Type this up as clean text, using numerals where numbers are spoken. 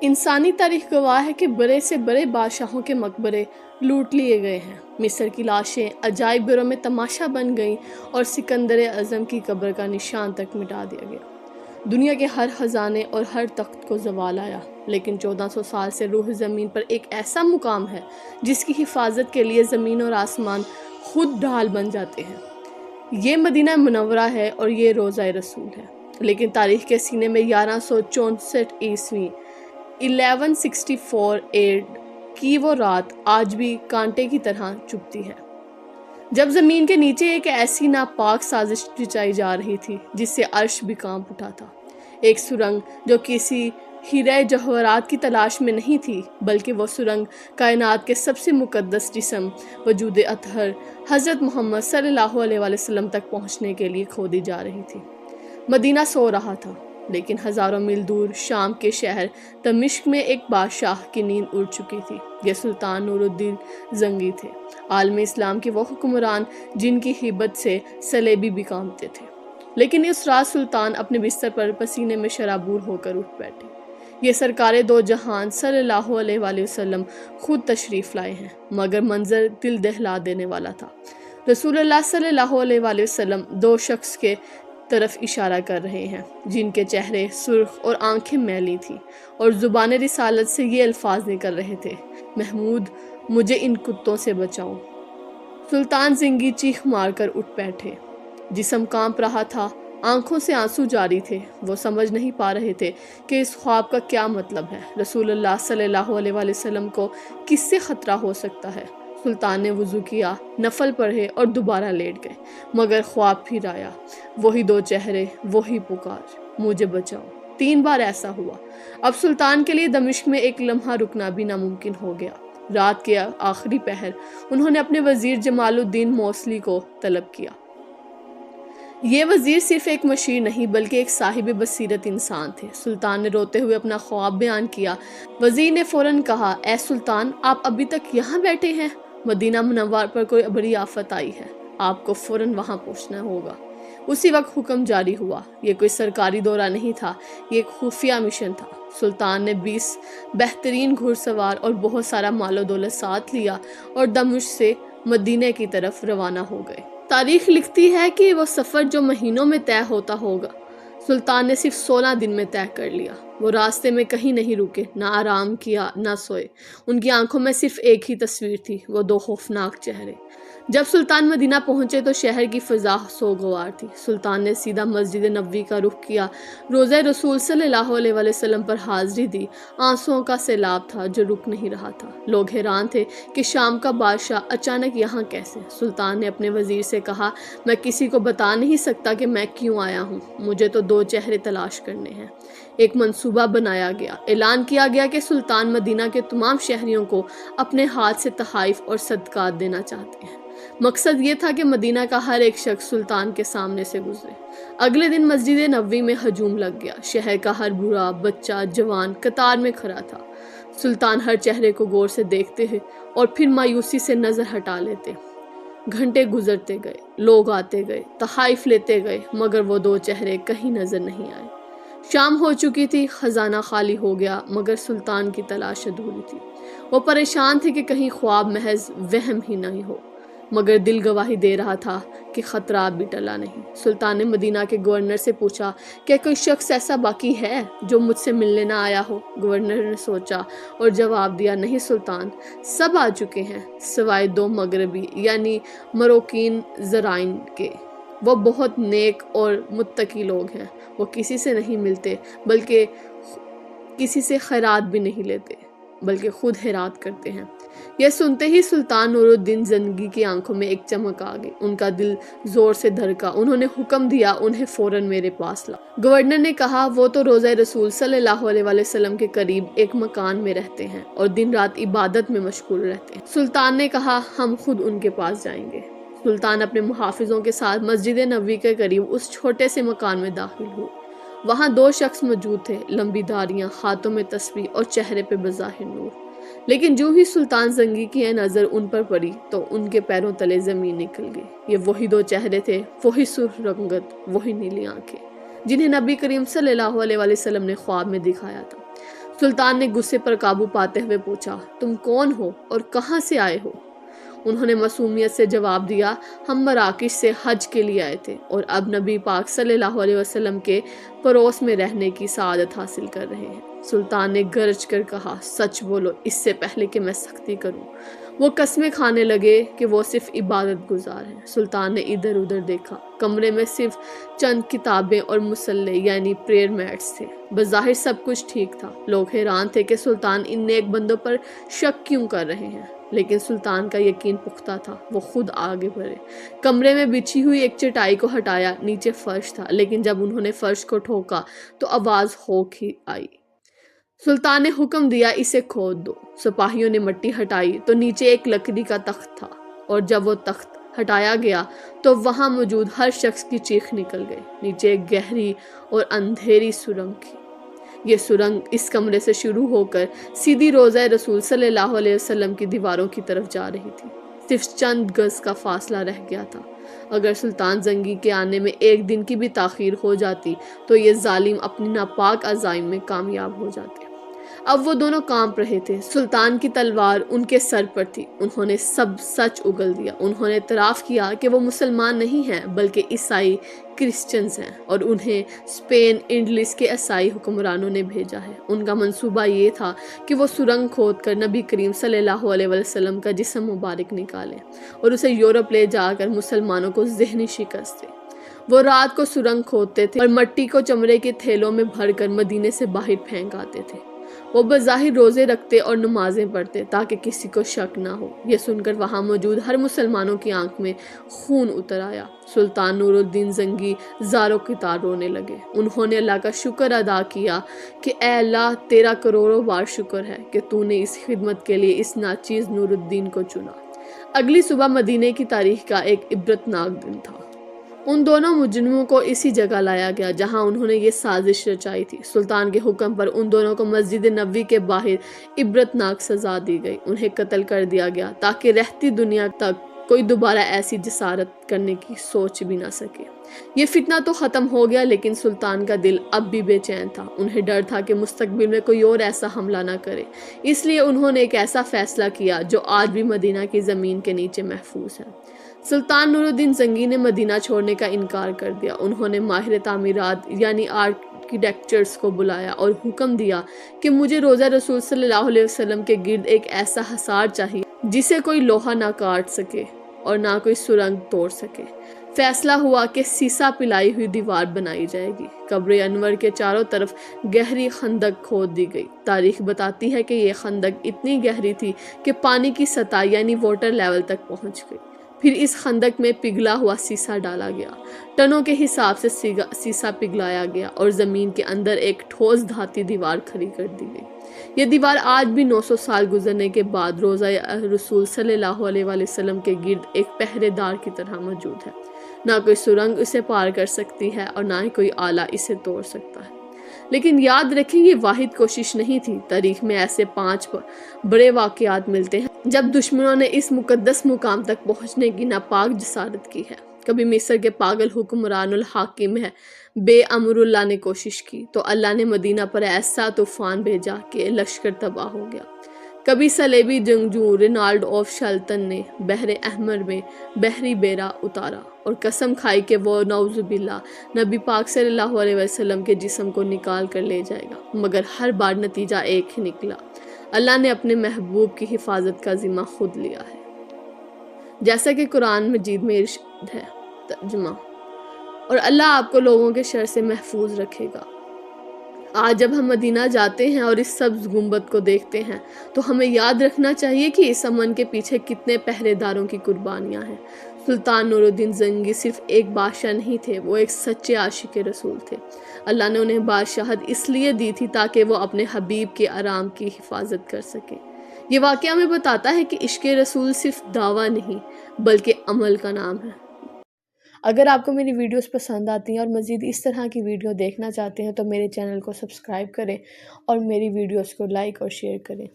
انسانی تاریخ گواہ ہے کہ بڑے سے بڑے بادشاہوں کے مقبرے لوٹ لیے گئے ہیں، مصر کی لاشیں عجائب گھروں میں تماشا بن گئیں اور سکندر اعظم کی قبر کا نشان تک مٹا دیا گیا۔ دنیا کے ہر خزانے اور ہر تخت کو زوال آیا، لیکن 1400 سال سے روح زمین پر ایک ایسا مقام ہے جس کی حفاظت کے لیے زمین اور آسمان خود ڈھال بن جاتے ہیں۔ یہ مدینہ منورہ ہے اور یہ روضہ رسول ہے، لیکن تاریخ کے سینے میں 1164 عیسوی 1164 AD کی وہ رات آج بھی کانٹے کی طرح چبھتی ہے، جب زمین کے نیچے ایک ایسی ناپاک سازش رچائی جا رہی تھی جس سے عرش بھی کانپ اٹھا تھا۔ ایک سرنگ جو کسی ہیرے جواہرات کی تلاش میں نہیں تھی، بلکہ وہ سرنگ کائنات کے سب سے مقدس جسم وجود اطہر حضرت محمد صلی اللہ علیہ وسلم تک پہنچنے کے لیے کھودی جا رہی تھی۔ مدینہ سو رہا تھا، لیکن ہزاروں میل دور شام کے شہر دمشق میں ایک بادشاہ کی نیند اڑ چکی تھی۔ یہ سلطان نور الدین زنگی تھے، عالم اسلام کے وہ حکمران جن کی ہیبت سے صلیبی بھی کانپتے تھے۔ لیکن اس رات سلطان اپنے بستر پر پسینے میں شرابور ہو کر اٹھ بیٹھے۔ یہ سرکار دو جہان صلی اللہ علیہ وآلہ وسلم خود تشریف لائے ہیں، مگر منظر دل دہلا دینے والا تھا۔ رسول اللہ صلی اللہ علیہ وآلہ وسلم دو شخص کے طرف اشارہ کر رہے ہیں جن کے چہرے سرخ اور آنکھیں میلی تھیں، اور زبان رسالت سے یہ الفاظ نکل رہے تھے: محمود، مجھے ان کتوں سے بچاؤ۔ سلطان زنگی چیخ مار کر اٹھ بیٹھے، جسم کانپ رہا تھا، آنکھوں سے آنسو جاری تھے۔ وہ سمجھ نہیں پا رہے تھے کہ اس خواب کا کیا مطلب ہے۔ رسول اللہ صلی اللہ علیہ وآلہ وسلم کو کس سے خطرہ ہو سکتا ہے؟ سلطان نے وضو کیا، نفل پڑھے اور دوبارہ لیٹ گئے، مگر خواب پھر آیا، وہی دو چہرے، وہی پکار، مجھے بچاؤ۔ 3 بار ایسا ہوا۔ اب سلطان کے لیے دمشق میں ایک لمحہ رکنا بھی ناممکن ہو گیا۔ رات کے آخری پہر انہوں نے اپنے وزیر جمال الدین موصلی کو طلب کیا۔ یہ وزیر صرف ایک مشیر نہیں بلکہ ایک صاحب بصیرت انسان تھے۔ سلطان نے روتے ہوئے اپنا خواب بیان کیا۔ وزیر نے فوراً کہا، اے سلطان، آپ ابھی تک یہاں بیٹھے ہیں؟ مدینہ منور پر کوئی بڑی آفت آئی ہے، آپ کو فوراً وہاں پہنچنا ہوگا۔ اسی وقت حکم جاری ہوا۔ یہ کوئی سرکاری دورہ نہیں تھا، یہ ایک خفیہ مشن تھا۔ سلطان نے 20 بہترین گھڑ سوار اور بہت سارا مال و دولت ساتھ لیا اور دمشق سے مدینہ کی طرف روانہ ہو گئے۔ تاریخ لکھتی ہے کہ وہ سفر جو مہینوں میں طے ہوتا ہوگا، سلطان نے صرف 16 دن میں طے کر لیا۔ وہ راستے میں کہیں نہیں رکے، نہ آرام کیا، نہ سوئے۔ ان کی آنکھوں میں صرف ایک ہی تصویر تھی، وہ 2 خوفناک چہرے۔ جب سلطان مدینہ پہنچے تو شہر کی فضا سوگوار تھی۔ سلطان نے سیدھا مسجد نبوی کا رخ کیا، روضہ رسول صلی اللہ علیہ وآلہ وسلم پر حاضری دی۔ آنسوؤں کا سیلاب تھا جو رک نہیں رہا تھا۔ لوگ حیران تھے کہ شام کا بادشاہ اچانک یہاں کیسے؟ سلطان نے اپنے وزیر سے کہا، میں کسی کو بتا نہیں سکتا کہ میں کیوں آیا ہوں، مجھے تو 2 چہرے تلاش کرنے ہیں۔ ایک منصوبہ بنایا گیا۔ اعلان کیا گیا کہ سلطان مدینہ کے تمام شہریوں کو اپنے ہاتھ سے تحائف اور صدقات دینا چاہتے ہیں۔ مقصد یہ تھا کہ مدینہ کا ہر ایک شخص سلطان کے سامنے سے گزرے۔ اگلے دن مسجد نبوی میں ہجوم لگ گیا۔ شہر کا ہر بوڑھا، بچہ، جوان قطار میں کھڑا تھا۔ سلطان ہر چہرے کو غور سے دیکھتے ہیں اور پھر مایوسی سے نظر ہٹا لیتے۔ گھنٹے گزرتے گئے، لوگ آتے گئے، تحائف لیتے گئے، مگر وہ 2 چہرے کہیں نظر نہیں آئے۔ شام ہو چکی تھی، خزانہ خالی ہو گیا، مگر سلطان کی تلاش ادھوری تھی۔ وہ پریشان تھے کہ کہیں خواب محض وہم ہی نہیں ہو، مگر دل گواہی دے رہا تھا کہ خطرہ اب بھی ٹلا نہیں۔ سلطان نے مدینہ کے گورنر سے پوچھا، کیا کوئی شخص ایسا باقی ہے جو مجھ سے ملنے نہ آیا ہو؟ گورنر نے سوچا اور جواب دیا، نہیں سلطان، سب آ چکے ہیں سوائے 2 مغربی یعنی مروکین زرائن کے۔ وہ بہت نیک اور متقی لوگ ہیں، وہ کسی سے نہیں ملتے، بلکہ کسی سے خیرات بھی نہیں لیتے، بلکہ خود خیرات کرتے ہیں۔ یہ سنتے ہی سلطان نور الدین زنگی کی آنکھوں میں ایک چمک آ گئی، ان کا دل زور سے دھڑکا۔ انہوں نے حکم دیا، انہیں فوراً میرے پاس لا۔ گورنر نے کہا، وہ تو روضہ رسول صلی اللہ علیہ وآلہ وسلم کے قریب ایک مکان میں رہتے ہیں اور دن رات عبادت میں مشغول رہتے ہیں۔ سلطان نے کہا، ہم خود ان کے پاس جائیں گے۔ سلطان اپنے محافظوں کے ساتھ مسجد نبوی کے قریب اس چھوٹے سے مکان میں داخل ہوئے۔ وہاں 2 شخص موجود تھے، لمبی داڑھیاں، ہاتھوں میں تسبیح اور چہرے پہ بظاہر نور۔ لیکن جو ہی سلطان زنگی کی نظر ان پر پڑی تو ان کے پیروں تلے زمین نکل گئی۔ یہ وہی 2 چہرے تھے، وہی سرخ رنگت، وہی نیلی آنکھیں، جنہیں نبی کریم صلی اللہ علیہ وسلم نے خواب میں دکھایا تھا۔ سلطان نے غصے پر قابو پاتے ہوئے پوچھا، تم کون ہو اور کہاں سے آئے ہو؟ انہوں نے معصومیت سے جواب دیا، ہم مراکش سے حج کے لیے آئے تھے اور اب نبی پاک صلی اللہ علیہ وسلم کے پڑوس میں رہنے کی سعادت حاصل کر رہے ہیں۔ سلطان نے گرج کر کہا، سچ بولو اس سے پہلے کہ میں سختی کروں۔ وہ قسمیں کھانے لگے کہ وہ صرف عبادت گزار ہیں۔ سلطان نے ادھر ادھر دیکھا، کمرے میں صرف چند کتابیں اور مصلے یعنی پریئر میٹس تھے۔ بظاہر سب کچھ ٹھیک تھا۔ لوگ حیران تھے کہ سلطان ان نیک بندوں پر شک کیوں کر رہے ہیں، لیکن سلطان کا یقین پختہ تھا۔ وہ خود آگے بڑھے، کمرے میں بچھی ہوئی ایک چٹائی کو ہٹایا۔ نیچے فرش تھا، لیکن جب انہوں نے فرش کو ٹھوکا تو آواز ہوک ہی آئی۔ سلطان نے حکم دیا، اسے کھود دو۔ سپاہیوں نے مٹی ہٹائی تو نیچے ایک لکڑی کا تخت تھا، اور جب وہ تخت ہٹایا گیا تو وہاں موجود ہر شخص کی چیخ نکل گئی۔ نیچے ایک گہری اور اندھیری سرنگ تھی۔ یہ سرنگ اس کمرے سے شروع ہو کر سیدھی روضہ رسول صلی اللہ علیہ وسلم کی دیواروں کی طرف جا رہی تھی۔ صرف چند گز کا فاصلہ رہ گیا تھا۔ اگر سلطان زنگی کے آنے میں ایک دن کی بھی تاخیر ہو جاتی تو یہ ظالم اپنی ناپاک عزائم میں کامیاب ہو جاتے۔ اب وہ دونوں کانپ رہے تھے۔ سلطان کی تلوار ان کے سر پر تھی۔ انہوں نے سب سچ اگل دیا۔ انہوں نے اعتراف کیا کہ وہ مسلمان نہیں ہیں بلکہ عیسائی کرسچنز ہیں، اور انہیں اسپین انڈلس کے عیسائی حکمرانوں نے بھیجا ہے۔ ان کا منصوبہ یہ تھا کہ وہ سرنگ کھود کر نبی کریم صلی اللہ علیہ وسلم کا جسم مبارک نکالیں اور اسے یورپ لے جا کر مسلمانوں کو ذہنی شکست دیں۔ وہ رات کو سرنگ کھودتے تھے اور مٹی کو چمڑے کے تھیلوں میں بھر کر مدینے سے باہر پھینک آتے تھے۔ وہ بظاہر روزے رکھتے اور نمازیں پڑھتے تاکہ کسی کو شک نہ ہو۔ یہ سن کر وہاں موجود ہر مسلمانوں کی آنکھ میں خون اتر آیا۔ سلطان نور الدین زنگی زاروں قطار رونے لگے۔ انہوں نے اللہ کا شکر ادا کیا کہ اے اللہ، تیرا کروڑوں بار شکر ہے کہ تو نے اس خدمت کے لیے اس ناچیز نور الدین کو چنا۔ اگلی صبح مدینے کی تاریخ کا ایک عبرتناک دن تھا۔ ان دونوں مجرموں کو اسی جگہ لایا گیا جہاں انہوں نے یہ سازش رچائی تھی۔ سلطان کے حکم پر ان دونوں کو مسجد نبوی کے باہر عبرتناک سزا دی گئی۔ انہیں قتل کر دیا گیا تاکہ رہتی دنیا تک کوئی دوبارہ ایسی جسارت کرنے کی سوچ بھی نہ سکے۔ یہ فتنہ تو ختم ہو گیا، لیکن سلطان کا دل اب بھی بے چین تھا۔ انہیں ڈر تھا کہ مستقبل میں کوئی اور ایسا حملہ نہ کرے، اس لیے انہوں نے ایک ایسا فیصلہ کیا جو آج بھی مدینہ کی زمین کے نیچے محفوظ ہے۔ سلطان نور الدین زنگی نے مدینہ چھوڑنے کا انکار کر دیا۔ انہوں نے ماہر تعمیرات یعنی آرکیٹیکچرز کو بلایا اور حکم دیا کہ مجھے روضہ رسول صلی اللہ علیہ وسلم کے گرد ایک ایسا حصار چاہیے جسے کوئی لوہا نہ کاٹ سکے اور نہ کوئی سرنگ توڑ سکے۔ فیصلہ ہوا کہ سیسا پلائی ہوئی دیوار بنائی جائے گی۔ قبر انور کے چاروں طرف گہری خندق کھود دی گئی۔ تاریخ بتاتی ہے کہ یہ خندق اتنی گہری تھی کہ پانی کی سطح یعنی واٹر لیول تک پہنچ گئی۔ پھر اس خندق میں پگھلا ہوا سیسا ڈالا گیا، ٹنوں کے حساب سے سیسا پگھلایا گیا اور زمین کے اندر ایک ٹھوس دھاتی دیوار کھڑی کر دی گئی۔ یہ دیوار آج بھی 900 سال گزرنے کے بعد روضہ رسول صلی اللہ علیہ وسلم کے گرد ایک پہرے دار کی طرح موجود ہے۔ نہ کوئی سرنگ اسے پار کر سکتی ہے اور نہ ہی کوئی آلہ اسے توڑ سکتا ہے۔ لیکن یاد رکھیں، یہ واحد کوشش نہیں تھی۔ تاریخ میں ایسے 5 بڑے واقعات ملتے ہیں جب دشمنوں نے اس مقدس مقام تک پہنچنے کی ناپاک جسارت کی ہے۔ کبھی مصر کے پاگل حکمران الحاکم ہے بے امر اللہ نے کوشش کی تو اللہ نے مدینہ پر ایسا طوفان بھیجا کہ لشکر تباہ ہو گیا۔ کبھی صلیبی جنگجو رینالڈ آف شلتن نے بحر احمر میں بحری بیڑا اتارا اور قسم کھائی کہ وہ نعوذ باللہ نبی پاک صلی اللہ علیہ وسلم کے جسم کو نکال کر لے جائے گا، مگر ہر بار نتیجہ ایک ہی نکلا، اللہ نے اپنے محبوب کی حفاظت کا ذمہ خود لیا ہے۔ جیسا کہ قرآن مجید میں ارشاد ہے، ترجمہ، اور اللہ آپ کو لوگوں کے شر سے محفوظ رکھے گا۔ آج جب ہم مدینہ جاتے ہیں اور اس سبز گنبد کو دیکھتے ہیں تو ہمیں یاد رکھنا چاہیے کہ اس امن کے پیچھے کتنے پہرے داروں کی قربانیاں ہیں۔ سلطان نور الدین زنگی صرف ایک بادشاہ نہیں تھے، وہ ایک سچے عاشق رسول تھے۔ اللہ نے انہیں بادشاہت اس لیے دی تھی تاکہ وہ اپنے حبیب کے آرام کی حفاظت کر سکیں۔ یہ واقعہ ہمیں بتاتا ہے کہ عشق رسول صرف دعویٰ نہیں بلکہ عمل کا نام ہے۔ اگر آپ کو میری ویڈیوز پسند آتی ہیں اور مزید اس طرح کی ویڈیو دیکھنا چاہتے ہیں تو میرے چینل کو سبسکرائب کریں اور میری ویڈیوز کو لائک اور شیئر کریں۔